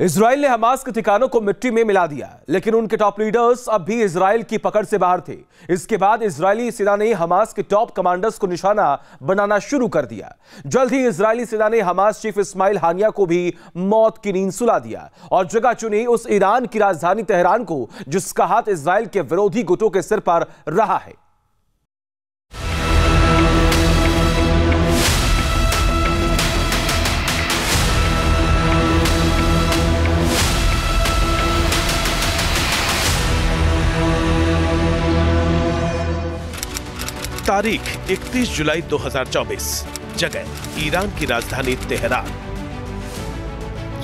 Israel ने Hamas के ठिकानों को मिट्टी में मिला दिया, लेकिन उनके टॉप लीडर्स अब भी इजराइल की पकड़ से बाहर थे। इसके बाद इजरायली सेना ने हमास के टॉप कमांडर्स को निशाना बनाना शुरू कर दिया। जल्द ही इजरायली सेना ने हमास चीफ इस्माइल हानिया को भी मौत की नींद सुला दिया और जगह चुनी उस ईरान की राजधानी तेहरान को, जिसका हाथ इजराइल के विरोधी गुटों के सिर पर रहा है। तारीख 31 जुलाई 2024, जगह ईरान की राजधानी तेहरान।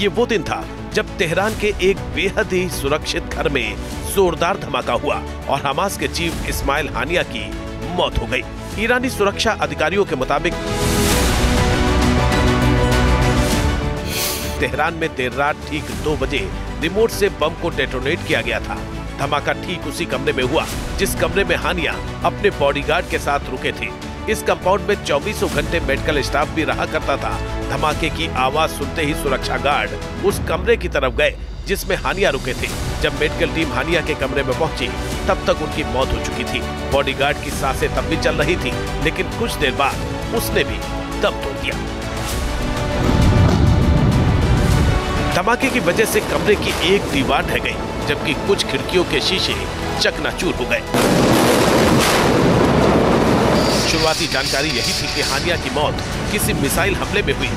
ये वो दिन था जब तेहरान के एक बेहद ही सुरक्षित घर में जोरदार धमाका हुआ और हमास के चीफ इस्माइल हानिया की मौत हो गई। ईरानी सुरक्षा अधिकारियों के मुताबिक तेहरान में देर रात ठीक 2 बजे रिमोट से बम को डेटोनेट किया गया था। धमाका ठीक उसी कमरे में हुआ जिस कमरे में हानिया अपने बॉडीगार्ड के साथ रुके थे। इस कंपाउंड में 24 घंटे मेडिकल स्टाफ भी रहा करता था। धमाके की आवाज सुनते ही सुरक्षा गार्ड उस कमरे की तरफ गए जिसमें हानिया रुके थे। जब मेडिकल टीम हानिया के कमरे में पहुंची तब तक उनकी मौत हो चुकी थी। बॉडीगार्ड की सांसें तब भी चल रही थी, लेकिन कुछ देर बाद उसने भी दम तोड़ दिया। धमाके की वजह से कमरे की एक दीवार ढह गई, जबकि कुछ खिड़कियों के शीशे चकनाचूर हो गए। शुरुआती जानकारी यही थी कि हानिया की मौत किसी मिसाइल हमले में हुई।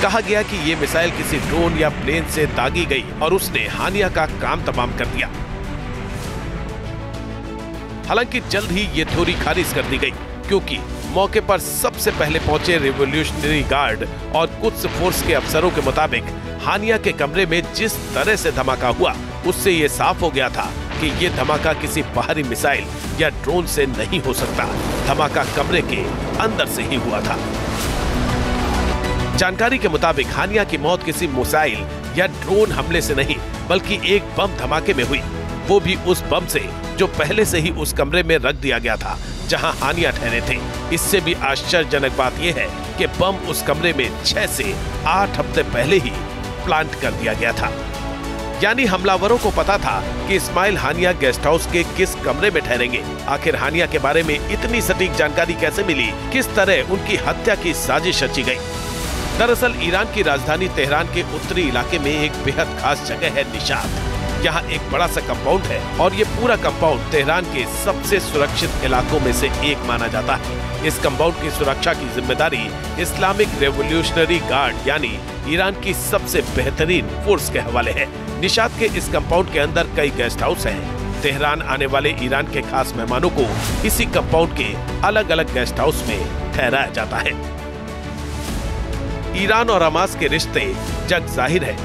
कहा गया कि ये मिसाइल किसी ड्रोन या प्लेन से दागी गई और उसने हानिया का काम तमाम कर दिया। हालांकि जल्द ही ये थ्योरी खारिज कर दी गई, क्योंकि मौके पर सबसे पहले पहुंचे रिवॉल्यूशनरी गार्ड और कुछ फोर्स के अफसरों के मुताबिक हानिया के कमरे में जिस तरह से धमाका हुआ उससे ये साफ हो गया था कि ये धमाका किसी बाहरी मिसाइल या ड्रोन से नहीं हो सकता। धमाका कमरे के अंदर से ही हुआ था। जानकारी के मुताबिक हानिया की मौत किसी मिसाइल या ड्रोन हमले से नहीं, बल्कि एक बम धमाके में हुई, वो भी उस बम से जो पहले से ही उस कमरे में रख दिया गया था जहां हानिया ठहरे थे। इससे भी आश्चर्यजनक बात यह है कि बम उस कमरे में 6 से 8 हफ्ते पहले ही प्लांट कर दिया गया था। यानी हमलावरों को पता था कि इस्माइल हानिया गेस्ट हाउस के किस कमरे में ठहरेंगे। आखिर हानिया के बारे में इतनी सटीक जानकारी कैसे मिली? किस तरह उनकी हत्या की साजिश रची गई? दरअसल ईरान की राजधानी तेहरान के उत्तरी इलाके में एक बेहद खास जगह है निशात। यहाँ एक बड़ा सा कंपाउंड है और ये पूरा कंपाउंड तेहरान के सबसे सुरक्षित इलाकों में से एक माना जाता है। इस कंपाउंड की सुरक्षा की जिम्मेदारी इस्लामिक रेवोल्यूशनरी गार्ड यानी ईरान की सबसे बेहतरीन फोर्स के हवाले है। निशात के इस कंपाउंड के अंदर कई गेस्ट हाउस हैं। तेहरान आने वाले ईरान के खास मेहमानों को इसी कंपाउंड के अलग अलग गेस्ट हाउस में ठहराया जाता है। ईरान और हमास के रिश्ते जग जाहिर है।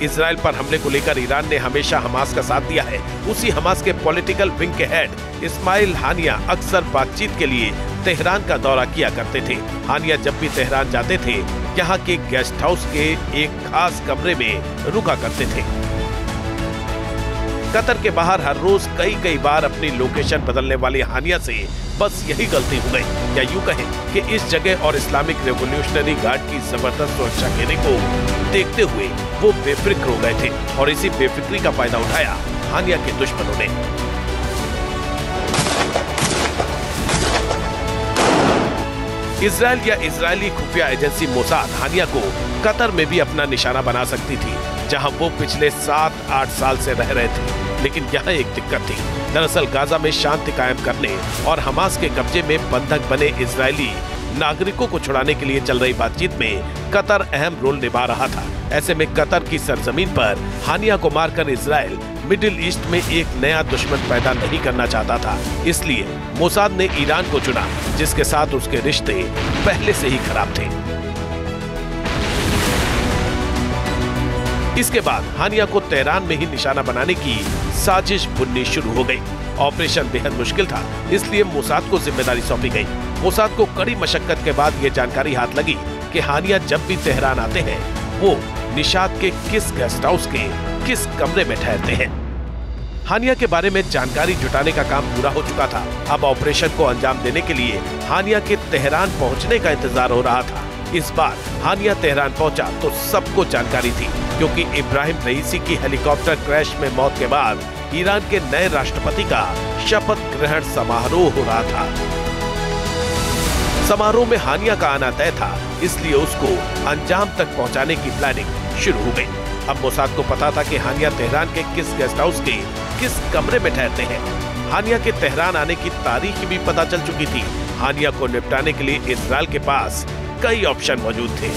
इजराइल पर हमले को लेकर ईरान ने हमेशा हमास का साथ दिया है। उसी हमास के पॉलिटिकल विंग के हेड इस्माइल हानिया अक्सर बातचीत के लिए तेहरान का दौरा किया करते थे। हानिया जब भी तेहरान जाते थे, यहाँ के गेस्ट हाउस के एक खास कमरे में रुका करते थे। कतर के बाहर हर रोज कई बार अपनी लोकेशन बदलने वाली हानिया से बस यही गलती हो गई, या यूं कहें कि इस जगह और इस्लामिक रेवोल्यूशनरी गार्ड की जबरदस्त सुरक्षा घेरे को देखते हुए वो बेफिक्र हो गए थे और इसी बेफिक्री का फायदा उठाया हानिया के दुश्मनों ने। इजराइल या इजरायली खुफिया एजेंसी मोसाद हानिया को कतर में भी अपना निशाना बना सकती थी, जहां वो पिछले 7-8 साल से रह रहे थे। लेकिन यहाँ एक दिक्कत थी। दरअसल गाजा में शांति कायम करने और हमास के कब्जे में बंधक बने इजरायली नागरिकों को छुड़ाने के लिए चल रही बातचीत में कतर अहम रोल निभा रहा था। ऐसे में कतर की सरजमीन पर हानिया को मारकर इजराइल मिडिल ईस्ट में एक नया दुश्मन पैदा नहीं करना चाहता था। इसलिए मोसाद ने ईरान को चुना, जिसके साथ उसके रिश्ते पहले से ही खराब थे। इसके बाद हानिया को तेहरान में ही निशाना बनाने की साजिश बुननी शुरू हो गई। ऑपरेशन बेहद मुश्किल था, इसलिए मोसाद को जिम्मेदारी सौंपी गई। मोसाद को कड़ी मशक्कत के बाद ये जानकारी हाथ लगी कि हानिया जब भी तेहरान आते हैं, वो निशात के किस गेस्ट हाउस के किस कमरे में ठहरते हैं। हानिया के बारे में जानकारी जुटाने का काम पूरा हो चुका था। अब ऑपरेशन को अंजाम देने के लिए हानिया के तेहरान पहुंचने का इंतजार हो रहा था। इस बार हानिया तेहरान पहुंचा तो सबको जानकारी थी, क्योंकि इब्राहिम रईसी की हेलीकॉप्टर क्रैश में मौत के बाद ईरान के नए राष्ट्रपति का शपथ ग्रहण समारोह हो रहा था। समारोह में हानिया का आना तय था, इसलिए उसको अंजाम तक पहुंचाने की प्लानिंग शुरू हो गई। अब मोसाद को पता था कि हानिया तेहरान के किस गेस्ट हाउस के किस कमरे में ठहरते हैं। हानिया के तेहरान आने की तारीख भी पता चल चुकी थी। हानिया को निपटाने के लिए इजराइल के पास कई ऑप्शन मौजूद थे।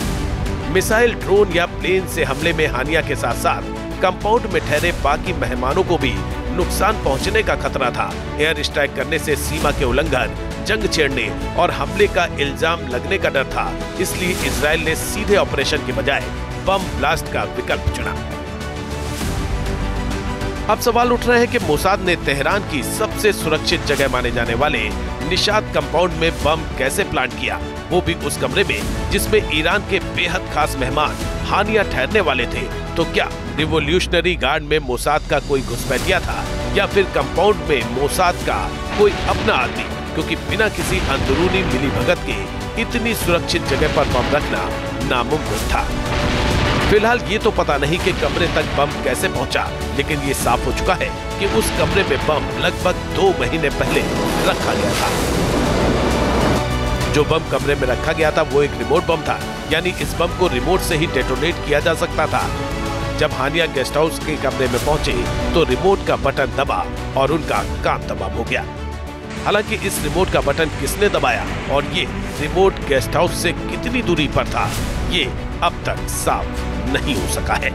मिसाइल, ड्रोन या प्लेन से हमले में हानिया के साथ साथ कंपाउंड में ठहरे बाकी मेहमानों को भी नुकसान पहुंचने का खतरा था। एयर स्ट्राइक करने से सीमा के उल्लंघन, जंग छेड़ने और हमले का इल्जाम लगने का डर था, इसलिए इजराइल ने सीधे ऑपरेशन के बजाय बम ब्लास्ट का विकल्प चुना। अब सवाल उठ रहे हैं कि मोसाद ने तेहरान की सबसे सुरक्षित जगह माने जाने वाले निशात कंपाउंड में बम कैसे प्लांट किया, वो भी उस कमरे में जिसमें ईरान के बेहद खास मेहमान हानिया ठहरने वाले थे। तो क्या रिवोल्यूशनरी गार्ड में मोसाद का कोई घुसपैठिया था, या फिर कंपाउंड में मोसाद का कोई अपना आदमी, क्योंकि बिना किसी अंदरूनी मिलीभगत के इतनी सुरक्षित जगह पर बम रखना नामुमकिन था। फिलहाल ये तो पता नहीं कि कमरे तक बम कैसे पहुंचा, लेकिन ये साफ हो चुका है कि उस कमरे में बम लगभग 2 महीने पहले रखा गया था। जो बम कमरे में रखा गया था वो एक रिमोट बम था, यानी इस बम को रिमोट से ही डेटोनेट किया जा सकता था। जब हानिया गेस्ट हाउस के कमरे में पहुंचे तो रिमोट का बटन दबा और उनका काम तमाम हो गया। हालांकि इस रिमोट का बटन किसने दबाया और ये रिमोट गेस्ट हाउस से कितनी दूरी पर था, ये अब तक साफ नहीं हो सका है।